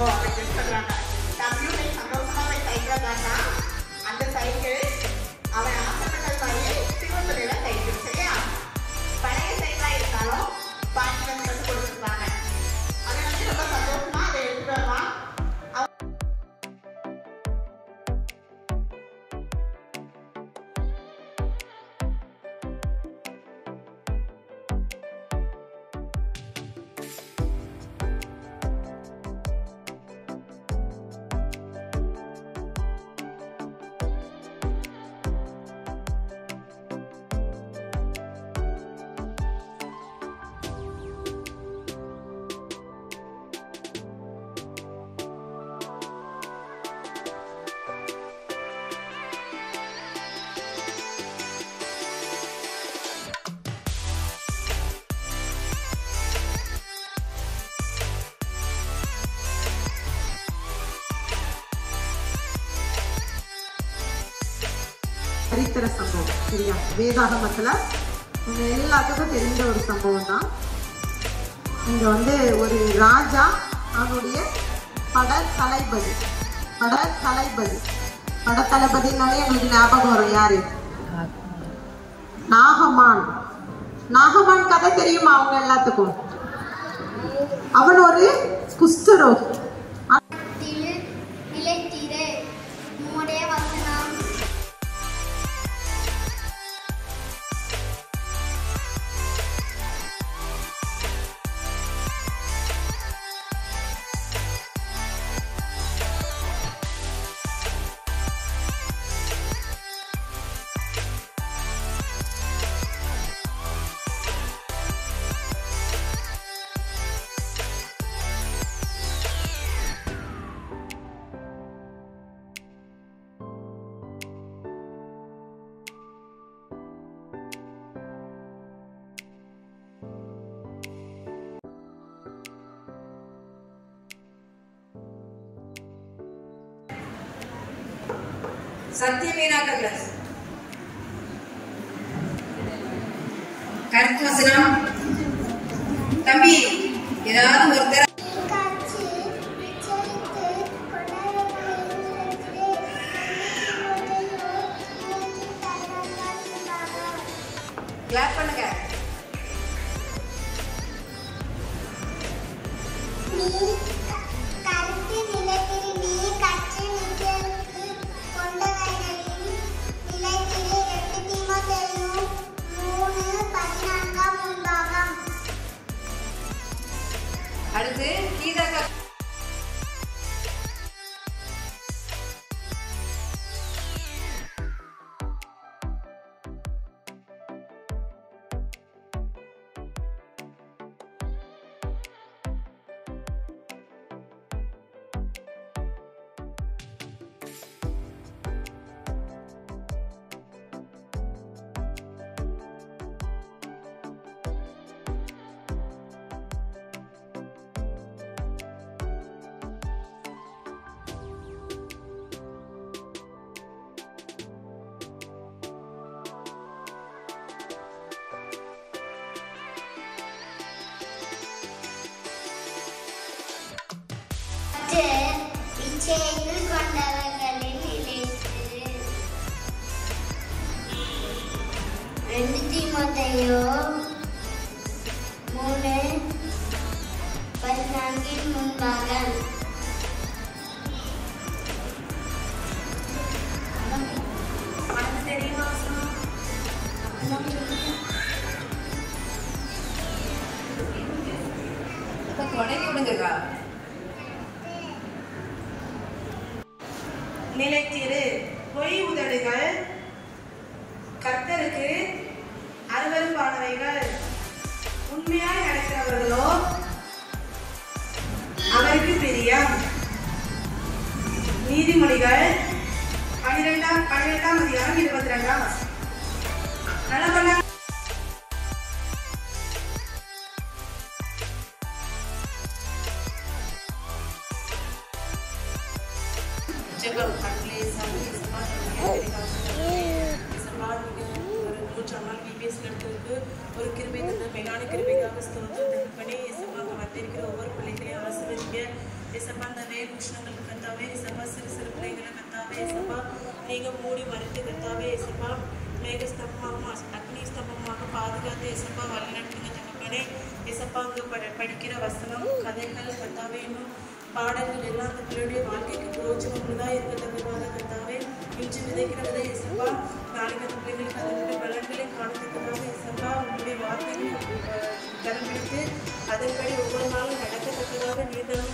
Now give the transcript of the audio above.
போ அப்படின்னு சொல்றாங்க. தம்பியும் நீ சந்தோஷமா போய் சைக்கிள் காட்டா அந்த சைக்கிள் அவன் ஆசைப்பட்ட மாதிரியே சிவத்துறையில சைக்கிள். சரியா? பழைய சைக்கிளா இருந்தாலும் பாட்டி வந்து கொடுத்துருப்பாங்க. அதை வந்து ரொம்ப சந்தோஷமா அதை எடுத்துட்டு வருவான். சரித்திர சம்பவம். சரியா? வேதாகமத்துல எல்லாத்துக்கும் தெரிந்த ஒரு சம்பவம் தான். இங்க வந்து ஒரு ராஜா அவனுடைய படத்தளபதினாலே எங்களுக்கு ஞாபகம் வரும். யாரு? நாகமான். நாகமான் கதை தெரியுமா அவங்க எல்லாத்துக்கும்? அவன் ஒரு குஷ்டரோகி. சத்தியமேனா கிளாஸ் கருத்து வசனம். தம்பி ஏதாவது ஒருத்தர் கிளாப் பண்ணுங்க. அடுத்து கீதா Timotheo 3:14 முன்பாக நிலைத்திரு. பொய் உதடுகள் கர்த்தருக்கு அருவருப்பானவைகள். உண்மையாய் நடக்கிறவர்களோ அவருக்கு பிரியம். நீதிமொழிகள் 12ஆம் அதிகாரம் 22ஆம் வசனம். நல்ல ஒரு கிருபை தந்த மேலான கிருபைக்காக ஸ்தோத்திரம். தகப்பனே, இயேசுவாக வந்திருக்கிற ஒவ்வொரு பிள்ளைகளையும் ஆசீர்வதிங்க. ஏசப்பா அந்த வேல் உஷ்ணங்களுக்கு கத்தாவே ஏசப்பா சிறு சிறு பிள்ளைகளை கத்தாவே ஏசப்பா நீங்கள் மூடி மறைத்து கத்தாவே ஏசப்பா மேகஸ்தம்பமாக அக்னி ஸ்தம்பமாக பாதுகாத்து ஏசப்பா வழிநடத்துங்க தகப்பனே. ஏசப்பா அங்கே படிக்கிற வசனம் கதைகள் கத்தாவே இன்னும் பாடல்கள் எல்லாம் அந்த பிள்ளையுடைய வாழ்க்கைக்கு பிரோஜனமுள்ளதாக இருக்கத்தக்கதாக கத்தாவே இன்று விதைக்கிற விதை ஏசப்பா நாளைக்கு அந்த பிள்ளைகளுக்கு அதனுடைய பலன்களை காணத்தக்கதாக ஏசப்பா உங்களுடைய வார்த்தைகளை கடைபிடித்து அதன்படி ஒவ்வொரு நாளும் நடக்கத்தக்கதாக நீர்தான